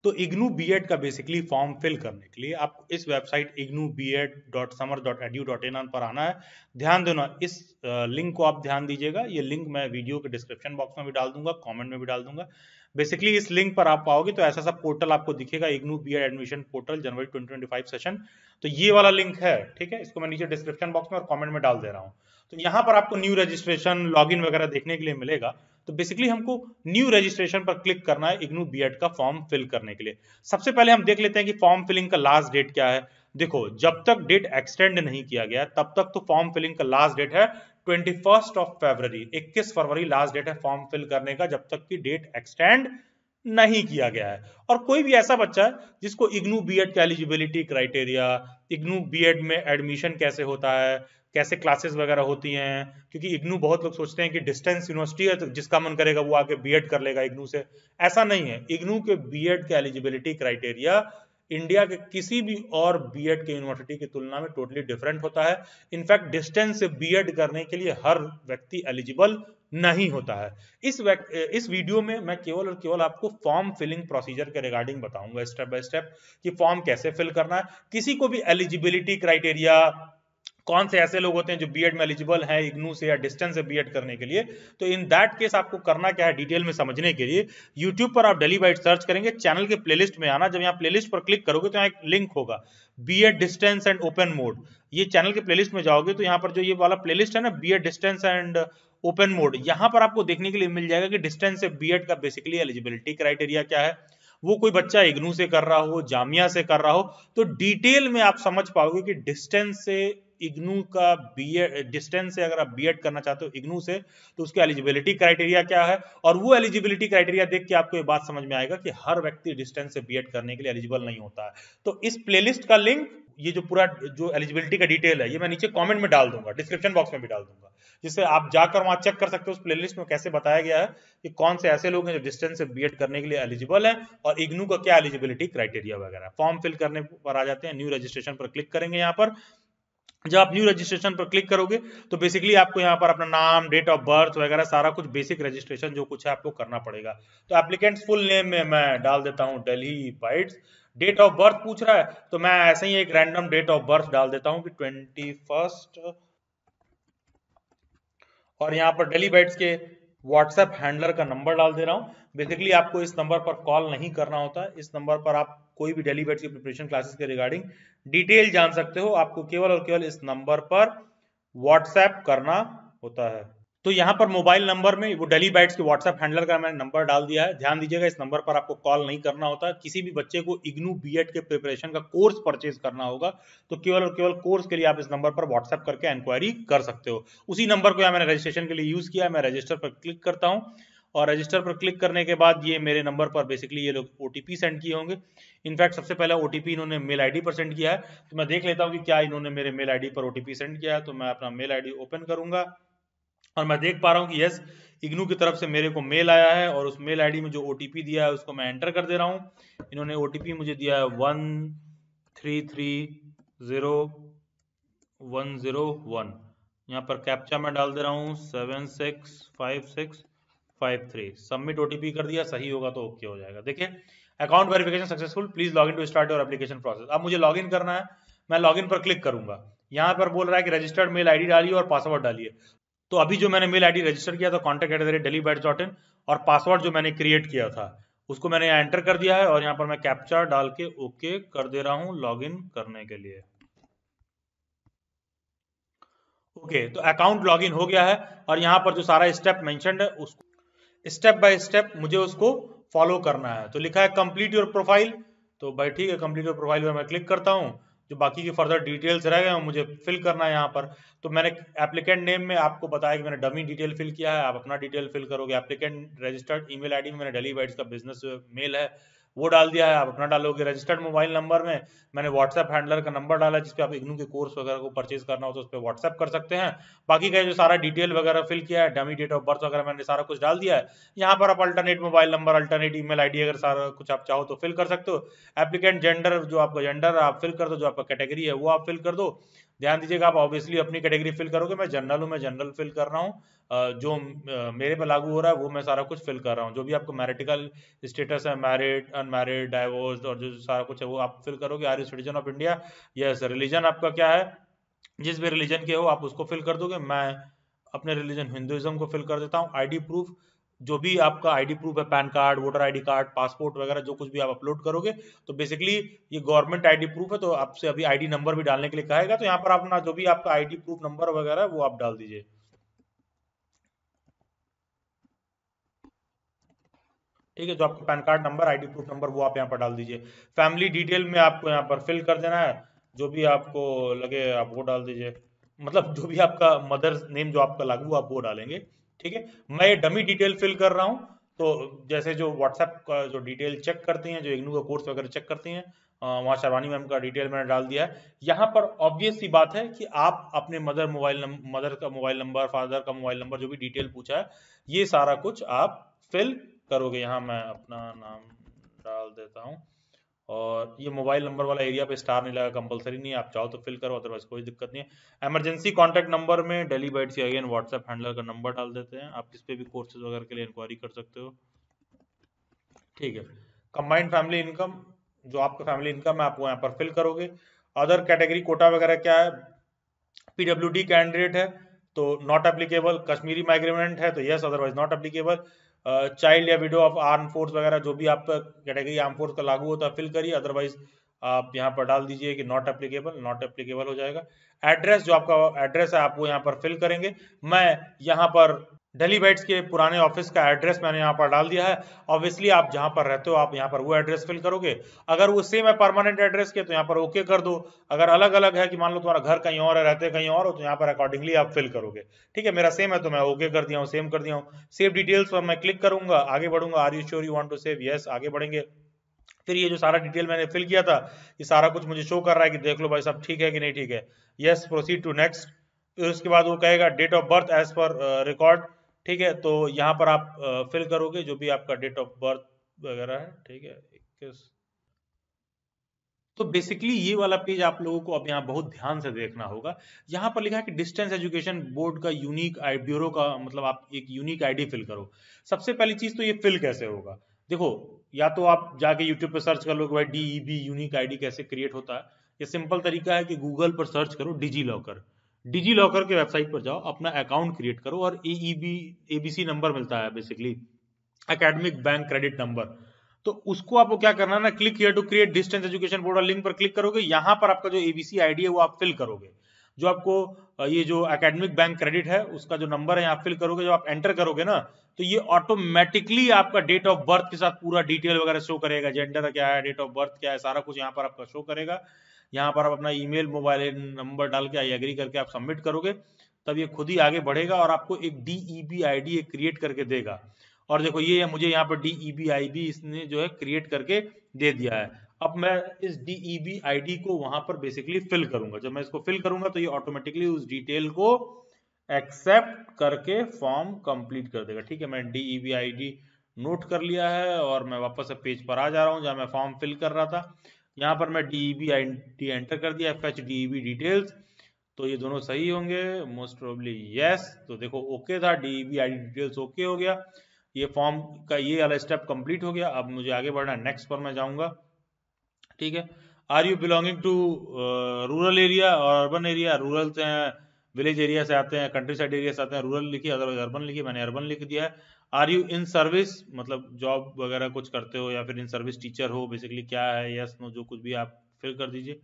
तो इग्नू बीएड का basically form fill करने के लिए आपको इस वेबसाइट ignubed.samar.edu.in पर आना है। ध्यान देना, इस लिंक को आप ध्यान दीजिएगा, ये लिंक मैं वीडियो के डिस्क्रिप्शन बॉक्स में भी डाल दूंगा, कमेंट में भी डाल दूंगा। बेसिकली इस लिंक पर आप पाओगे तो ऐसा सा पोर्टल आपको दिखेगा, इग्नू बीएड एडमिशन पोर्टल जनवरी 2025 सेशन। तो ये वाला लिंक है, ठीक है, इसको मैं नीचे डिस्क्रिप्शन बॉक्स में और कमेंट में डाल दे रहा हूँ। तो यहाँ पर आपको न्यू रजिस्ट्रेशन लॉगिन वगैरह देखने के लिए मिलेगा। तो बेसिकली हमको न्यू रजिस्ट्रेशन पर क्लिक करना है इग्नू बीएड का फॉर्म फिल करने के लिए। सबसे पहले हम देख लेते हैं कि फॉर्म फिलिंग का लास्ट डेट क्या है। देखो, जब तक डेट एक्सटेंड नहीं किया गया तब तक तो फॉर्म फिलिंग का लास्ट डेट है 21 फरवरी, 21 फरवरी लास्ट डेट है फॉर्म फिल करने का, जब तक की डेट एक्सटेंड नहीं किया गया है। और कोई भी ऐसा बच्चा है जिसको इग्नू बीएड का एलिजिबिलिटी क्राइटेरिया, इग्नू बीएड में एडमिशन कैसे होता है, कैसे क्लासेस वगैरह होती हैं, क्योंकि इग्नू बहुत लोग सोचते हैं कि डिस्टेंस यूनिवर्सिटी है तो जिसका मन करेगा वो आके बीएड कर लेगा इग्नू से। ऐसा नहीं है। इग्नू के बीएड के एलिजिबिलिटी क्राइटेरिया इंडिया के किसी भी और बीएड के यूनिवर्सिटी की तुलना में टोटली डिफरेंट होता है। इनफैक्ट डिस्टेंस से बीएड करने के लिए हर व्यक्ति एलिजिबल नहीं होता है। इस वीडियो में मैं केवल और केवल आपको फॉर्म फिलिंग प्रोसीजर के रिगार्डिंग बताऊंगा स्टेप बाय स्टेप कि फॉर्म कैसे फिल करना है। किसी को भी एलिजिबिलिटी क्राइटेरिया, कौन से ऐसे लोग होते हैं जो बीएड में एलिजिबल हैं इग्नू से या डिस्टेंस से बीएड करने के लिए, तो इन दैट केस आपको करना क्या है डिटेल में समझने के लिए यूट्यूब पर आप डेली बाइट सर्च करेंगे, चैनल के प्लेलिस्ट में आना। जब यहाँ प्लेलिस्ट पर क्लिक करोगे तो यहाँ एक लिंक होगा BEd distance and open mode. ये चैनल के प्लेलिस्ट में जाओगे तो यहाँ पर जो ये वाला प्लेलिस्ट है ना, BEd distance and open mode, यहाँ पर आपको देखने के लिए मिल जाएगा कि डिस्टेंस से बीएड का बेसिकली एलिजिबिलिटी क्राइटेरिया क्या है। वो कोई बच्चा इग्नू से कर रहा हो, जामिया से कर रहा हो, तो डिटेल में आप समझ पाओगे कि डिस्टेंस से इग्नू का बीएड, डिस्टेंस से अगर आप बीएड करना चाहते हो इग्नू से तो उसकी एलिजिबिलिटी क्राइटेरिया क्या है। और वो एलिजिबिलिटी क्राइटेरिया देख के आपको ये बात समझ में आएगा कि हर व्यक्ति डिस्टेंस से बीएड करने के लिए एलिजिबल नहीं होता है। तो इस प्लेलिस्ट का लिंक, ये जो पूरा जो एलिजिबिलिटी का डिटेल है, ये मैं नीचे कमेंट में डाल दूंगा, डिस्क्रिप्शन बॉक्स में भी डाल दूंगा, जिससे आप जाकर वहां चेक कर सकते हो उस प्लेलिस्ट में कैसे बताया गया है कि कौन से ऐसे लोग हैं जो डिस्टेंस से बीएड करने के लिए एलिजिबल हैं और इग्नू का क्या एलिजिबिलिटी क्राइटेरिया वगैरह। फॉर्म फिल करने पर आ जाते हैं, न्यू रजिस्ट्रेशन पर क्लिक करेंगे। यहाँ पर जब आप न्यू रजिस्ट्रेशन पर क्लिक करोगे तो बेसिकली आपको यहाँ पर अपना नाम, डेट ऑफ बर्थ वगैरह सारा कुछ बेसिक रजिस्ट्रेशन जो कुछ है आपको करना पड़ेगा। तो एप्लीकेंट्स फुल नेम में मैं डाल देता हूँ Delhi bytes. Date of birth पूछ रहा है तो मैं ऐसे ही एक रैंडम डेट ऑफ बर्थ डाल देता हूँ कि 21, और यहाँ पर दिल्ली बाइट्स के व्हाट्सएप हैंडलर का नंबर डाल दे रहा हूँ। बेसिकली आपको इस नंबर पर कॉल नहीं करना होता है, इस नंबर पर आप कोई भी दिल्ली बाइट्स की प्रिपरेशन क्लासेस के रिगार्डिंग डिटेल जान सकते हो। आपको केवल और केवल इस नंबर पर व्हाट्सएप करना होता है। तो यहाँ पर मोबाइल नंबर में वो दिल्ली बाइट्स के व्हाट्सएप हैंडलर का मैंने नंबर डाल दिया है। ध्यान दीजिएगा, इस नंबर पर आपको कॉल नहीं करना होता। किसी भी बच्चे को इग्नू बीएड के प्रिपरेशन का कोर्स परचेज करना होगा तो केवल और केवल कोर्स के लिए आप इस नंबर पर व्हाट्सएप करके इंक्वायरी कर सकते हो। उसी नंबर को यहाँ मैंने रजिस्ट्रेशन के लिए यूज किया। मैं रजिस्टर पर क्लिक करता हूँ और रजिस्टर पर क्लिक करने के बाद ये मेरे नंबर पर बेसिकली ये लोग ओटीपी सेंड किए होंगे। इनफैक्ट सबसे पहले ओटीपी इन्होंने मेल आईडी पर सेंड किया है, तो मैं देख लेता हूँ कि क्या इन्होंने मेरे मेल आईडी पर ओटीपी सेंड किया है। तो मैं अपना मेल आईडी ओपन करूंगा और मैं देख पा रहा हूँ कि यस, इग्नू की तरफ से मेरे को मेल आया है और उस मेल आईडी में जो ओटीपी दिया है उसको मैं एंटर कर दे रहा हूँ। इन्होंने ओटीपी मुझे दिया है 1330 यहाँ पर कैप्चा मैं डाल दे रहा हूँ 765653। सबमिट ओटीपी कर दिया, सही होगा तो ओके हो जाएगा। देखिए, account verification successful, please log in to start your application process. अब मुझे लॉग इन करना है, मैं लॉग इन पर क्लिक करूंगा। यहाँ पर बोल रहा है कि रजिस्टर्ड मेल आईडी डालिए और पासवर्ड डालिए। तो अभी जो मैंने मेल आईडी रजिस्टर किया था contact@delhibytes.in और पासवर्ड जो मैंने क्रिएट किया था उसको मैंने यहाँ एंटर कर दिया है और यहाँ पर मैं कैप्चा डाल के ओके कर दे रहा हूँ लॉगिन करने के लिए। ओके, तो अकाउंट लॉगिन हो गया है और यहाँ पर जो सारा स्टेप मेंशन्ड है उसको स्टेप बाय स्टेप मुझे उसको फॉलो करना है। तो लिखा है कंप्लीट योर प्रोफाइल, तो भाई ठीक है, कंप्लीट योर प्रोफाइल पर मैं क्लिक करता हूँ। जो बाकी की फर्दर डिटेल्स रह गए मुझे फिल करना है यहाँ पर। तो मैंने एप्लीकेंट नेम में आपको बताया कि मैंने डमी डिटेल फिल किया है, आप अपना डिटेल फिल करोगे। एप्लीकेंट रजिस्टर्ड ईमेल आईडी में मैंने दिल्ली बाइट्स का बिजनेस मेल है वो डाल दिया है, आप अपना डालोगे। रजिस्टर्ड मोबाइल नंबर में मैंने व्हाट्सएप हैंडलर का नंबर डाला जिसपे आप इग्नू के कोर्स वगैरह को परचेज करना हो तो उस पर व्हाट्सएप कर सकते हैं। बाकी का जो सारा डिटेल वगैरह फिल किया है, डमी डेट ऑफ बर्थ वगैरह मैंने सारा कुछ डाल दिया है। यहाँ पर आप alternate mobile number, alternate email ID अगर सारा कुछ आप चाहो तो फिल कर सकते हो। एप्लीकेंट जेंडर, जो आपका जेंडर आप फिल कर दो, जो आपका कैटेगरी है वो आप फिल कर दो। ध्यान दीजिएगा, आप ऑब्वियसली अपनी कैटेगरी फिल करोगे। मैं जनरल हूँ, मैं जनरल फिल कर रहा हूँ। जो मेरे पे लागू हो रहा है वो मैं सारा कुछ फिल कर रहा हूँ। जो भी आपको मैरिटिकल स्टेटस है, मैरिड, अनमैरिड, डाइवोर्स और जो सारा कुछ है वो आप फिल करोगे। Are you citizen of India? Yes. Religion आपका क्या है? जिस भी रिलीजन के हो आप उसको फिल कर दोगे। मैं अपने रिलीजन हिंदुइज्म को फिल कर देता हूँ। आईडी प्रूफ, जो भी आपका आईडी प्रूफ है, pan card, voter ID card, passport वगैरह जो कुछ भी आप अपलोड करोगे, तो बेसिकली ये गवर्नमेंट आईडी प्रूफ है, तो आपसे अभी आईडी नंबर भी डालने के लिए कहेगा। तो यहाँ पर आप अपना जो भी आपका आईडी प्रूफ नंबर वगैरह है वो आप डाल दीजिए। ठीक है, जो आपका pan card number, ID proof number वो आप यहाँ पर डाल दीजिए। फैमिली डिटेल में आपको यहाँ पर फिल कर देना है, जो भी आपको लगे आप वो डाल दीजिए। मतलब जो भी आपका मदर नेम जो आपका लागू आप वो डालेंगे। ठीक है, मैं ये डमी डिटेल फिल कर रहा हूँ। तो जैसे जो व्हाट्सएप का जो डिटेल चेक करती हैं, जो इग्नू का कोर्स वगैरह चेक करती हैं, वहाँ शर्वानी मैम का डिटेल मैंने डाल दिया है। यहाँ पर ऑब्वियस सी बात है कि आप अपने मदर का मोबाइल नंबर, फादर का मोबाइल नंबर, जो भी डिटेल पूछा है, ये सारा कुछ आप फिल करोगे। यहाँ मैं अपना नाम डाल देता हूँ। और ये मोबाइल नंबर वाला एरिया पे स्टार नहीं लगा, कंपलसरी नहीं है, आप चाहो तो फिल करो, अदरवाइज कोई दिक्कत नहीं है। इमरजेंसी कांटेक्ट नंबर में डेली बाइट से अगेन व्हाट्सएप हैंडलर का नंबर डाल देते हैं। आप किस पे भी कोर्सेज वगैरह के लिए इंक्वायरी कर सकते हो। ठीक है, कंबाइंड फैमिली इनकम, जो आपका फैमिली इनकम है आप वो यहाँ पर फिल करोगे। अदर कैटेगरी कोटा वगैरह क्या है? पीडब्ल्यूडी कैंडिडेट है तो नॉट एप्लीकेबल। कश्मीरी माइग्रेंट है तो yes, otherwise not applicable. Child या विडो ऑफ आर्म फोर्स वगैरह जो भी आपका कैटेगरी आर्म फोर्स का लागू होता है फिल करिए, अदरवाइज आप यहाँ पर डाल दीजिए कि नॉट एप्लीकेबल, नॉट एप्लीकेबल हो जाएगा। एड्रेस, जो आपका एड्रेस है आप वो यहाँ पर फिल करेंगे। मैं यहाँ पर दिल्ली बाइट्स के पुराने ऑफिस का एड्रेस मैंने यहाँ पर डाल दिया है। ऑब्वियसली आप जहाँ पर रहते हो आप यहाँ पर वो एड्रेस फिल करोगे। अगर वो सेम है परमानेंट एड्रेस के तो यहाँ पर ओके कर दो। अगर अलग अलग है कि मान लो तुम्हारा घर कहीं और है, रहते कहीं और हो, तो यहाँ पर अकॉर्डिंगली आप फिल करोगे। ठीक है, मेरा सेम है तो मैं ओके कर दिया हूँ, सेम कर दिया हूँ। सेव डिटेल्स पर मैं क्लिक करूंगा, आगे बढ़ूंगा। Are you sure you want to save? Yes, आगे बढ़ेंगे। फिर ये जो सारा डिटेल मैंने फिल किया था, ये सारा कुछ मुझे शो कर रहा है कि देख लो भाई सब ठीक है कि नहीं ठीक है। Yes, proceed to next. फिर उसके बाद वो कहेगा date of birth as per record. ठीक है, तो यहाँ पर आप फिल करोगे जो भी आपका डेट ऑफ बर्थ वगैरह है। ठीक है, 21। तो बेसिकली ये वाला पेज आप लोगों को अब यहाँ बहुत ध्यान से देखना होगा। यहाँ पर लिखा है कि डिस्टेंस एजुकेशन बोर्ड का यूनिक ब्यूरो का, मतलब आप एक यूनिक आईडी फिल करो। सबसे पहली चीज तो ये फिल कैसे होगा? देखो, या तो आप जाके यूट्यूब पे सर्च कर लो कि भाई डीईबी यूनिक आईडी कैसे क्रिएट होता है। ये सिंपल तरीका है कि गूगल पर सर्च करो डिजी लॉकर। डिजी लॉकर के वेबसाइट पर जाओ, अपना अकाउंट क्रिएट करो और एईबी एबीसी नंबर मिलता है basically, academic bank credit number. तो उसको आपको क्या करना है ना, click here to create distance education board, link पर क्लिक करोगे। यहां पर आपका जो एबीसी आईडी है वो आप फिल करोगे। जो आपको ये जो एकेडमिक बैंक क्रेडिट है उसका जो नंबर है आप फिल करोगे। जब आप एंटर करोगे ना, तो ये ऑटोमेटिकली आपका डेट ऑफ बर्थ के साथ पूरा डिटेल वगैरह शो करेगा। जेंडर क्या है, डेट ऑफ बर्थ क्या है, सारा कुछ यहाँ पर आपका शो करेगा। यहाँ पर आप अपना ईमेल, मोबाइल नंबर डाल के आई एग्री करके आप सबमिट करोगे, तब ये खुद ही आगे बढ़ेगा और आपको एक डीईबी आईडी क्रिएट करके देगा। और देखो ये मुझे यहाँ पर डीईबी आईडी इसने जो है क्रिएट करके दे दिया है। अब मैं इस डीईबी आईडी को वहां पर बेसिकली फिल करूंगा। जब मैं इसको फिल करूंगा तो ये ऑटोमेटिकली उस डिटेल को एक्सेप्ट करके फॉर्म कंप्लीट कर देगा। ठीक है, मैं डीईबी आईडी नोट कर लिया है और मैं वापस से पेज पर आ जा रहा हूँ जहाँ मैं फॉर्म फिल कर रहा था। यहाँ पर मैं डीईबी आईडी एंटर कर दिया, फेच डीईबी डिटेल्स। तो ये दोनों सही होंगे मोस्ट प्रोबेबली, यस। तो देखो ओके था, डीईबी आईडी डिटेल्स ओके हो गया। ये फॉर्म का ये वाला स्टेप कंप्लीट हो गया। अब मुझे आगे बढ़ना है, नेक्स्ट पर मैं जाऊंगा। ठीक है, are you belonging to rural area और अर्बन एरिया? रूरल से हैं, विलेज एरिया से आते हैं, कंट्री साइड एरिया से आते हैं, रूरल लिखिए, अदरवाइज अर्बन लिखिए। मैंने अर्बन लिख दिया है। आर यू इन सर्विस, मतलब जॉब वगैरह कुछ करते हो या फिर इन सर्विस टीचर हो, बेसिकली क्या है, यस नो जो कुछ भी आप फिल कर दीजिए।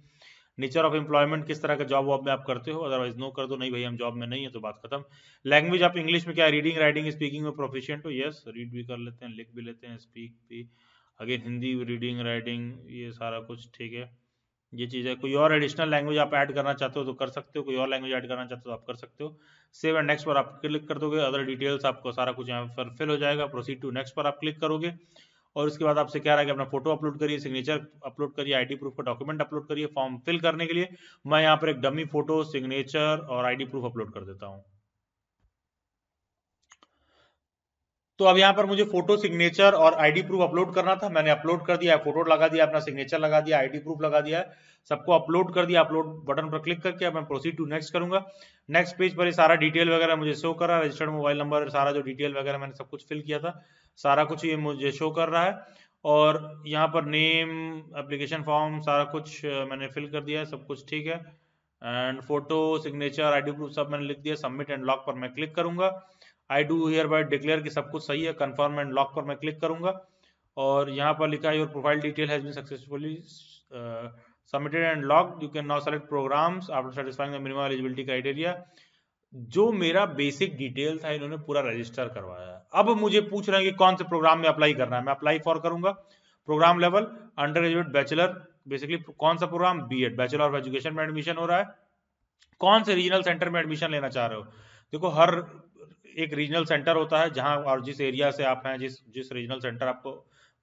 नेचर ऑफ एम्प्लॉयमेंट, किस तरह का जॉब वॉब में आप करते हो, अदरवाइज नो कर दो, नहीं भाई हम जॉब में नहीं है तो बात खत्म। लैंग्वेज आप इंग्लिश में क्या है, रीडिंग राइटिंग स्पीकिंग में प्रोफिशिएंट हो? यस, रीड भी कर लेते हैं, लिख भी लेते हैं, स्पीक भी। अगेन हिंदी, रीडिंग राइटिंग, ये सारा कुछ ठीक है। ये चीज़ है। कोई और एडिशनल लैंग्वेज आप ऐड करना चाहते हो तो कर सकते हो, कोई और लैंग्वेज ऐड करना चाहते हो तो आप कर सकते हो। सेव एंड नेक्स्ट पर आप क्लिक कर दोगे, अदर डिटेल्स आपको सारा कुछ यहाँ पर फिल हो जाएगा। प्रोसीड टू नेक्स्ट पर आप क्लिक करोगे और उसके बाद आपसे क्या रहा है कि अपना फोटो अपलोड करिए, सिग्नेचर अपलोड करिए, आईडी प्रूफ का डॉक्यूमेंट अपलोड करिए। फॉर्म फिल करने के लिए मैं यहाँ पर एक डमी फोटो, सिग्नेचर और आईडी प्रूफ अपलोड कर देता हूँ। तो अब यहाँ पर मुझे फोटो, सिग्नेचर और आईडी प्रूफ अपलोड करना था, मैंने अपलोड कर दिया है, फोटो लगा दिया, अपना सिग्नेचर लगा दिया, आईडी प्रूफ लगा दिया है, सबको अपलोड कर दिया। अपलोड बटन पर क्लिक करके अब मैं प्रोसीड टू नेक्स्ट करूंगा। नेक्स्ट पेज पर ये सारा डिटेल वगैरह मुझे शो कर रहा है, रजिस्टर्ड मोबाइल नंबर, सारा जो डिटेल वगैरह मैंने सब कुछ फिल किया था, सारा कुछ ये मुझे शो कर रहा है। और यहाँ पर नेम, एप्लीकेशन फॉर्म, सारा कुछ मैंने फिल कर दिया है, सब कुछ ठीक है। And photo, signature, ID proof सब मैंने लिख दिया। सबमिट एंड लॉक पर मैं क्लिक करूंगा। I do here bye declare कि सब कुछ सही है। कंफर्म एंड लॉक पर मैं क्लिक करूंगा और यहाँ पर लिखा है your profile detail has been successfully submitted and locked, you can now select programmes after satisfying the minimum eligibility criteria. जो मेरा बेसिक डिटेल था इन्होंने पूरा रजिस्टर करवाया है। अब मुझे पूछ रहे हैं कि कौन से प्रोग्राम में अप्लाई करना है। मैं अप्लाई फॉर करूंगा। Programme level undergraduate bachelor, basically कौन सा programme, BEd, bachelor of education में एडमिशन हो रहा है। कौन से रीजनल सेंटर में एडमिशन लेना चाह रहे हो। देखो हर एक रीजनल सेंटर होता है जहां, और जिस एरिया से आप हैं, जिस रीजनल सेंटर आपको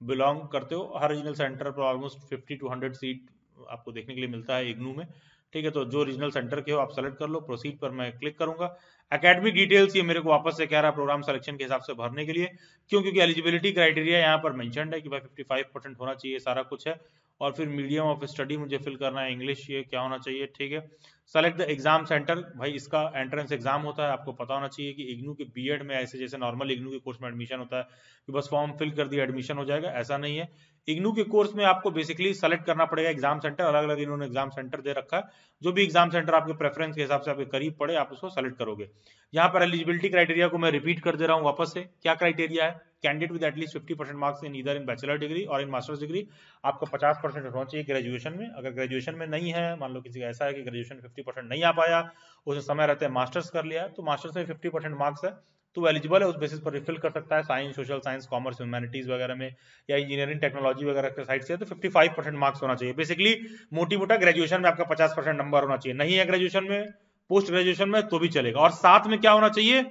बिलोंग करते हो, हर रीजनल सेंटर पर ऑलमोस्ट 50 to 100 सीट आपको देखने के लिए मिलता है इग्नू में। ठीक है, तो जो रीजनल सेंटर के हो आप सेलेक्ट कर लो। प्रोसीड पर मैं क्लिक करूंगा। एकेडमिक डिटेल्स ये मेरे को वापस से कह रहा है प्रोग्राम सिलेक्शन के हिसाब से भरने के लिए। क्यों? क्योंकि एलिजिबिलिटी क्राइटेरिया यहाँ पर मेंशन्ड है कि भाई 55% होना चाहिए, सारा कुछ है। और फिर मीडियम ऑफ स्टडी मुझे फिल करना है, इंग्लिश, ये क्या होना चाहिए, ठीक है। सेलेक्ट द एग्जाम सेंटर, भाई इसका एंट्रेंस एग्जाम होता है, आपको पता होना चाहिए कि इग्नू के बीएड में ऐसे जैसे नॉर्मल इग्नू के कोर्स में एडमिशन होता है कि बस फॉर्म फिल कर दिया एडमिशन हो जाएगा, ऐसा नहीं है। इग्नू के कोर्स में आपको बेसिकली सेलेक्ट करना पड़ेगा एग्जाम सेंटर। अलग अलग इन्होंने एग्जाम सेंटर दे रखा है, जो भी एग्जाम सेंटर आपके प्रेफरेंस के हिसाब से आपके करीब पड़े आप उसको सेलेक्ट करोगे। यहाँ पर एलिजिबिलिटी क्राइटेरिया को मैं रिपीट कर दे रहा हूँ वापस से। क्या क्राइटेरिया है? Candidate with at least 50% marks in either in bachelor degree और इन मास्टर्स डिग्री। आपको 50% होना चाहिए ग्रेजुएशन में। अगर ग्रेजुएशन में नहीं है, मान लो किसी का ऐसा है कि ग्रेजुएशन 50% नहीं आ पाया, उसे समय रहते हैं मास्टर्स कर लिया, तो मास्टर्स में 50% मार्क्स है तो एलिजिबल है, उस बेसिस पर रिफिल कर सकता है। Science, social science, commerce, humanities वगैरह में या इंजीनियरिंग टेक्नोलॉजी वगैरह के साइड से तो 55% मार्क्स होना चाहिए। बेसिकली मोटी मोटा ग्रेजुएशन में आपका 50% नंबर होना चाहिए। नहीं है ग्रेजुएशन में, पोस्ट ग्रेजुएशन में, तो भी चलेगा। और साथ में क्या होना चाहिए?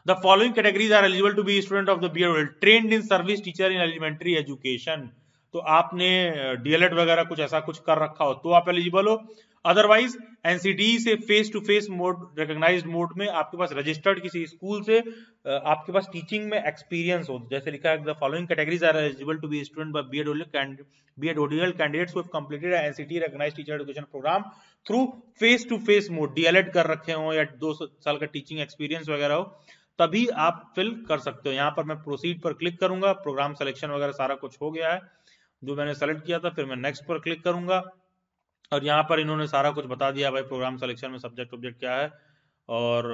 The following categories are eligible to be student of the BEd: trained in service teacher in elementary education। तो आपने डीएलएड वगैरह कुछ ऐसा कुछ कर रखा हो तो आप एलिजिबल हो। अदरवाइज एनसीटीई से face to face mode, recognised mode में आपके पास रजिस्टर्ड किसी स्कूल से आपके पास टीचिंग में एक्सपीरियंस हो। जैसे लिखा है the following categories are eligible to be student by BEd ODL candidates who have completed NCTE recognised teacher education programme through face to face mode, DElEd कर रखे हो या 2 साल का टीचिंग एक्सपीरियंस वगैरह हो, तभी आप फिल कर सकते हो। यहाँ पर मैं प्रोसीड पर क्लिक करूंगा। प्रोग्राम सिलेक्शन वगैरह सारा कुछ हो गया है जो मैंने सेलेक्ट किया था। फिर मैं नेक्स्ट पर क्लिक करूंगा और यहाँ पर इन्होंने सारा कुछ बता दिया भाई प्रोग्राम सिलेक्शन में सब्जेक्ट ऑब्जेक्ट क्या है। और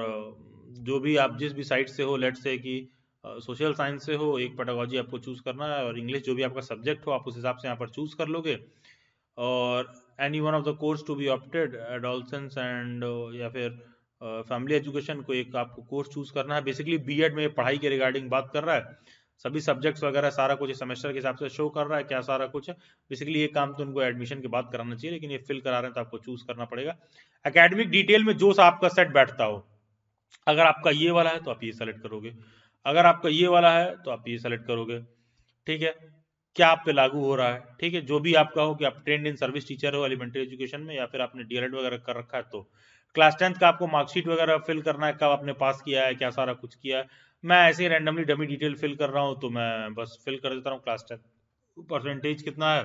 जो भी आप जिस भी साइट से हो, लेट से कि सोशल साइंस से हो, एक पेडागोजी आपको चूज करना है और इंग्लिश जो भी आपका सब्जेक्ट हो आप उस हिसाब से यहाँ पर चूज कर लोगे। और any one of the course to be opted, adolescence and या फिर फैमिली एजुकेशन, को एक आपको कोर्स चूज करना है। बेसिकली बीएड में पढ़ाई के रिगार्डिंग बात कर रहा है, सभी सब्जेक्ट्स वगैरह सारा कुछ सेमेस्टर के हिसाब से शो कर रहा है क्या सारा कुछ है। बेसिकली ये काम तो उनको एडमिशन के बाद कराना चाहिए, लेकिन ये फिल करा रहे हैं तो आपको चूज करना पड़ेगा। एकेडमिक डिटेल में जो सा आपका सेट बैठता हो, अगर आपका ये वाला है तो आप ये सेलेक्ट करोगे, अगर आपका ये वाला है तो आप ये सेलेक्ट करोगे। ठीक है, क्या आप पे लागू हो रहा है, ठीक है, जो भी आपका हो कि आप ट्रेंड इन सर्विस टीचर हो एलिमेंट्री एजुकेशन में या फिर आपने डीएलएड वगैरह कर रखा है। तो क्लास 10th का आपको मार्कशीट वगैरह फिल करना है, कब आपने पास किया है, क्या सारा कुछ किया है। मैं ऐसे ही रैंडमली डमी डिटेल फिल कर रहा हूँ तो मैं बस फिल कर देता हूँ। क्लास 10 परसेंटेज कितना है,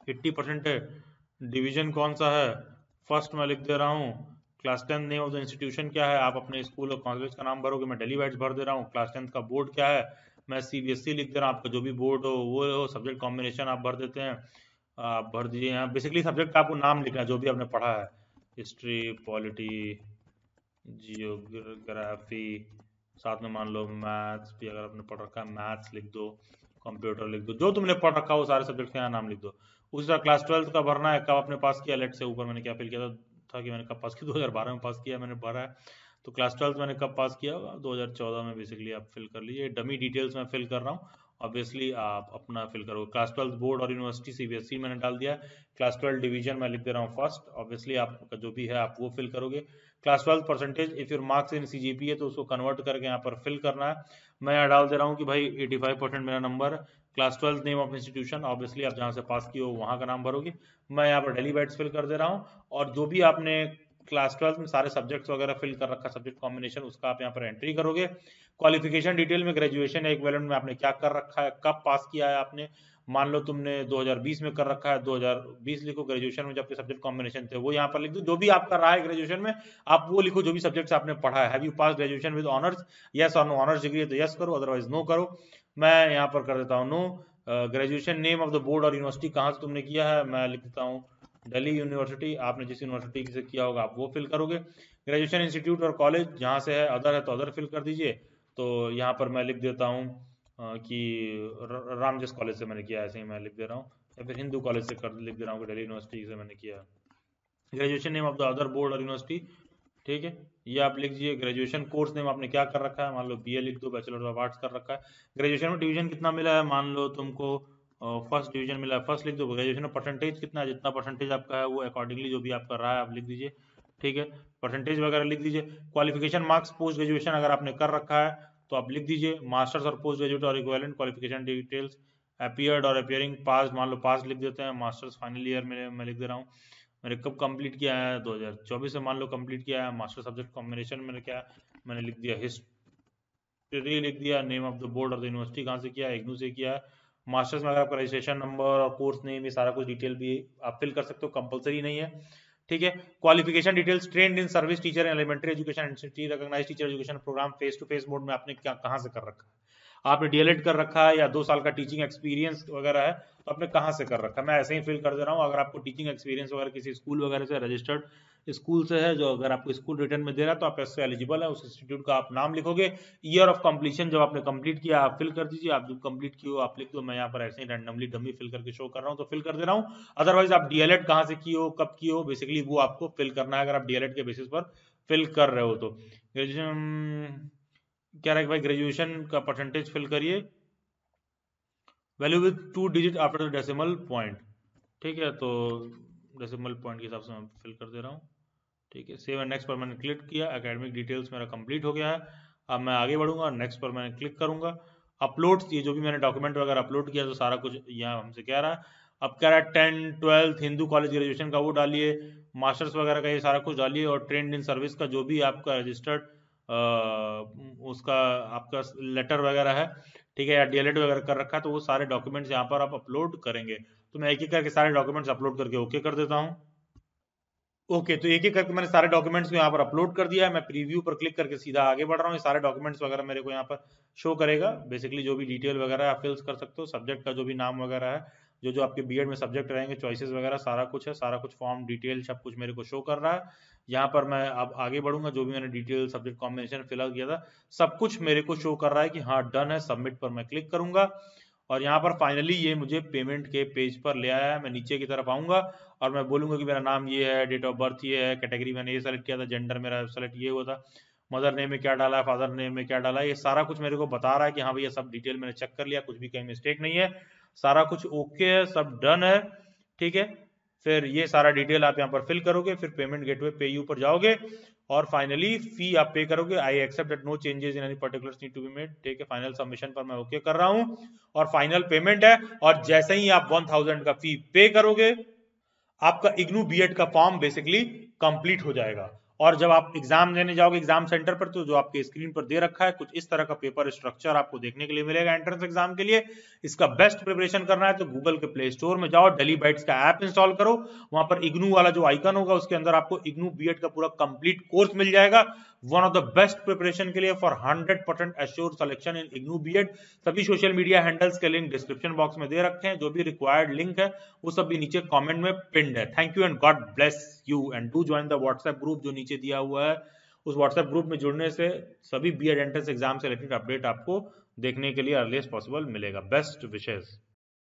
80% है। डिवीजन कौन सा है, फर्स्ट मैं लिख दे रहा हूँ। Class 10 name of the institution क्या है, आप अपने स्कूल और कॉलेज का नाम भरोगे, मैं दिल्ली वाइट्स भर दे रहा हूँ। क्लास 10 का बोर्ड क्या है, मैं सीबीएसई लिख दे रहा हूँ। आपका जो भी बोर्ड हो वो हो, सब्जेक्ट कॉम्बिनेशन आप भर देते हैं, आप भर दीजिए यहाँ। बेसिकली सब्जेक्ट का आपको नाम लिखना है जो भी आपने पढ़ा है, हिस्ट्री, पॉलिटी, जियोग्राफी, साथ में मान लो मैथ्स भी अगर आपने पढ़ रखा है मैथ्स लिख दो, कंप्यूटर लिख दो, जो तुमने पढ़ रखा हो सारे सब्जेक्ट का यहाँ नाम लिख दो। उसी तरह क्लास 12 का भरना है, कब आपने पास किया। लेट से ऊपर मैंने क्या फिल किया था कि मैंने कब पास किया, 2012 में पास किया मैंने भरा है। तो क्लास 12 मैंने कब पास किया होगा, 2014 में। बेसिकली आप फिल कर लीजिए, डमी डिटेल्स मैं फिल कर रहा हूँ, ऑब्वियसली आप अपना फिल करोगे। क्लास 12 बोर्ड और यूनिवर्सिटी सीबीएसई मैंने डाल दिया। क्लास 12 डिवीजन मैं लिख दे रहा हूँ फर्स्ट, ऑब्वियसली आपका जो भी है आप वो फिल करोगे। Class 12 percentage if your marks in CGPA तो उसको कन्वर्ट करके यहाँ पर फिल करना है। मैं यहाँ डाल दे रहा हूँ कि भाई 85% मेरा नंबर है। Class 12 name of institution, obviously आप जहाँ से पास किए हो वहाँ का नाम भरोगे। मैं यहाँ पर दिल्ली वाइट्स फिल कर दे रहा हूँ। और जो भी आपने क्लास 12 में सारे सब्जेक्ट्स वगैरह फिल कर रखा, सब्जेक्ट कॉम्बिनेशन, उसका आप यहाँ पर एंट्री करोगे। क्वालिफिकेशन डिटेल में ग्रेजुएशन या इक्विवेलेंट में आपने क्या कर रखा है, कब पास किया है आपने, मान लो तुमने 2020 में कर रखा है, 2020 लिखो। ग्रेजुएशन में जो आपके सब्जेक्ट कॉम्बिनेशन थे वो यहाँ पर लिख दो, जो भी आपका रहा है ग्रेजुएशन में आप वो लिखो, जो भी सब्जेक्ट्स आपने पढ़ा है। Have you pass graduation with honours, yes और नो, ऑनर्स डिग्री है तो यस करो, अदरवाइज नो करो। मैं यहाँ पर कर देता हूँ no. Graduation name of the board और यूनिवर्सिटी कहाँ से तुमने किया है, मैं लिख देता हूँ दिल्ली यूनिवर्सिटी। आपने जिस यूनिवर्सिटी से किया होगा आप वो फिल करोगे। ग्रेजुएशन इंस्टीट्यूट और कॉलेज जहाँ से है तो अदर फिल कर दीजिए। तो यहाँ पर मैं लिख देता हूँ कि रामजस कॉलेज से मैंने किया है, ऐसे ही मैं लिख दे रहा हूँ, या फिर हिंदू कॉलेज से लिख दे रहा हूँ कि दिल्ली यूनिवर्सिटी से मैंने किया है। Graduation name of the other board और यूनिवर्सिटी, ठीक है, ये आप लिख दीजिए। ग्रेजुएशन कोर्स नेम आपने क्या कर रखा है, मान लो बीए लिख दो, बैचलर ऑफ आर्ट्स कर रखा है। ग्रेजुएशन में डिवीजन कितना मिला है, मान लो तुमको फर्स्ट डिवीजन मिला है, फर्स्ट लिख दो। ग्रेजुएशन में परसेंटेज कितना है, जितना परसेंटेज आपका है वो अकॉर्डिंगली जो भी आप कर रहा है आप लिख दीजिए, ठीक है, परसेंटेज वगैरह लिख दीजिए। क्वालिफिकेशन मार्क्स पोस्ट ग्रेजुएशन अगर आपने कर रखा है तो आप लिख दीजिए। मास्टर्स और पोस्ट ग्रेजुएट और इक्विवेलेंट क्वालिफिकेशन डिटेल्स, अपीयर्ड और अपीयरिंग, पास मान लो पास लिख देते हैं। मास्टर्स फाइनल ईयर में मैं लिख दे रहा हूँ, मैंने कब कंप्लीट किया है, 2024 में मान लो कंप्लीट किया है। मास्टर सब्जेक्ट कॉम्बिनेशन मैंने क्या, मैंने लिख दिया हिस्ट्री लिख दिया। नेम ऑफ द बोर्ड और द यूनिवर्सिटी कहाँ से किया है, इग्नू से किया है। मास्टर्स में अगर आपका रजिस्ट्रेशन नंबर और कोर्स नेम ये सारा कुछ डिटेल भी आप फिल कर सकते हो, कंपलसरी नहीं है, ठीक है। Qualification details, trained in service teacher elementary education institute recognised teacher education programme face to face mode में आपने क्या कहाँ से कर रखा है, आपने डीएलएड कर रखा है या 2 साल का टीचिंग एक्सपीरियंस वगैरह है तो आपने कहाँ से कर रखा है, मैं ऐसे ही फिल कर दे रहा हूँ। अगर आपको टीचिंग एक्सपीरियंस वगैरह किसी स्कूल वगैरह से, रजिस्टर्ड स्कूल से है, जो अगर आपको स्कूल रिटर्न में दे रहा है तो आप इससे एलिजिबल है, उस इंस्टीट्यूट का आप नाम लिखोगे। ईयर ऑफ कंप्लीशन जब आपने कंप्लीट किया आप फिल कर दीजिए, आप जब कंप्लीट किए हो आप लिख दो। मैं यहाँ पर ऐसे ही रैंडमली डमी फिल करके शो कर रहा हूँ तो फिल कर दे रहा हूँ। अदरवाइज आप डीएलएड कहाँ से किए हो, कब किए हो, बेसिकली वो आपको फिल करना है अगर आप डीएलएड के बेसिस पर फिल कर रहे हो तो। ग्रेजुएशन क्या रहा है भाई, ग्रेजुएशन का परसेंटेज फिल करिए, value with 2 digit after the decimal point, ठीक है, तो डेसिमल पॉइंट के हिसाब से मैं फिल कर दे रहा हूँ, ठीक है। सेव एंड नेक्स्ट पर मैंने क्लिक किया, एकेडमिक डिटेल्स मेरा कंप्लीट हो गया है। अब मैं आगे बढ़ूंगा, नेक्स्ट पर मैंने क्लिक करूंगा। अपलोड्स, ये जो भी मैंने डॉक्यूमेंट वगैरह अपलोड किया तो सारा कुछ यहाँ हमसे कह रहा है। अब कह रहा है 10 12 हिंदू कॉलेज ग्रेजुएशन का वो डालिए, मास्टर्स वगैरह का ये सारा कुछ डालिए, और ट्रेंड इन सर्विस का जो भी आपका रजिस्टर्ड उसका आपका लेटर वगैरह है, ठीक है, या डीएलएड वगैरह कर रखा है तो वो सारे डॉक्यूमेंट्स यहाँ पर आप अपलोड करेंगे। तो मैं एक एक करके सारे डॉक्यूमेंट्स अपलोड करके ओके कर देता हूँ। ओके, तो एक एक करके मैंने सारे डॉक्यूमेंट्स को यहाँ पर अपलोड कर दिया है। मैं प्रीव्यू पर क्लिक करके सीधा आगे बढ़ रहा हूँ। ये सारे डॉक्यूमेंट्स वगैरह मेरे को यहाँ पर शो करेगा। बेसिकली जो भी डिटेल वगैरह आप फिल्स कर सकते हो, सब्जेक्ट का जो भी नाम वगैरह है, जो जो आपके बीएड में सब्जेक्ट रहेंगे, चॉइसेस वगैरह सारा कुछ है, सारा कुछ फॉर्म डिटेल सब कुछ मेरे को शो कर रहा है। यहाँ पर मैं अब आगे बढ़ूंगा, जो भी मैंने डिटेल सब्जेक्ट कॉम्बिनेशन फिलअप किया था सब कुछ मेरे को शो कर रहा है कि हाँ डन है। सबमिट पर मैं क्लिक करूंगा और यहाँ पर फाइनली ये मुझे पेमेंट के पेज पर ले आया है। मैं नीचे की तरफ आऊंगा और मैं बोलूंगा कि मेरा नाम ये है, डेट ऑफ बर्थ ये है, कैटेगरी मैंने ये सेलेक्ट किया था, जेंडर मेरा सेलेक्ट ये हुआ था, मदर नेम में क्या डाला है, फादर नेम में क्या डाला है, ये सारा कुछ मेरे को बता रहा है कि हाँ भैया सब डिटेल मैंने चेक कर लिया, कुछ भी कहीं मिस्टेक नहीं है, सारा कुछ ओके है, सब डन है, ठीक है। फिर ये सारा डिटेल आप यहाँ पर फिल करोगे, फिर पेमेंट गेटवे पे यू पर जाओगे और फाइनली फी आप पे करोगे। I accept that no changes in any particulars need to be made, ठीक है। फाइनल सबमिशन पर मैं ओके कर रहा हूँ और फाइनल पेमेंट है। और जैसे ही आप 1000 का फी पे करोगे आपका इग्नू बीएड का फॉर्म बेसिकली कंप्लीट हो जाएगा। और जब आप एग्जाम देने जाओगे एग्जाम सेंटर पर तो जो आपके स्क्रीन पर दे रखा है कुछ इस तरह का पेपर स्ट्रक्चर आपको देखने के लिए मिलेगा एंट्रेंस एग्जाम के लिए। इसका बेस्ट प्रिपरेशन करना है तो गूगल के प्ले स्टोर में जाओ, डेली बाइट्स का ऐप इंस्टॉल करो, वहां पर इग्नू वाला जो आइकन होगा उसके अंदर आपको इग्नू बीएड का पूरा कंप्लीट कोर्स मिल जाएगा। One of the best preparation के लिए for 100% assure selection in IGNOU BEd. सभी सोशल मीडिया हैंडल्स के लिंक डिस्क्रिप्शन बॉक्स में दे रखे हैं, जो भी रिक्वायर्ड लिंक है वो सब भी नीचे कमेंट में पिन्ड है। Thank you and God bless you and do join the WhatsApp group जो नीचे दिया हुआ है। उस व्हाट्सएप ग्रुप में जुड़ने से सभी बीएड एंट्रेंस एग्जाम से रिलेटेड अपडेट आपको देखने के लिए अर्लीस्ट पॉसिबल मिलेगा। बेस्ट विशेष।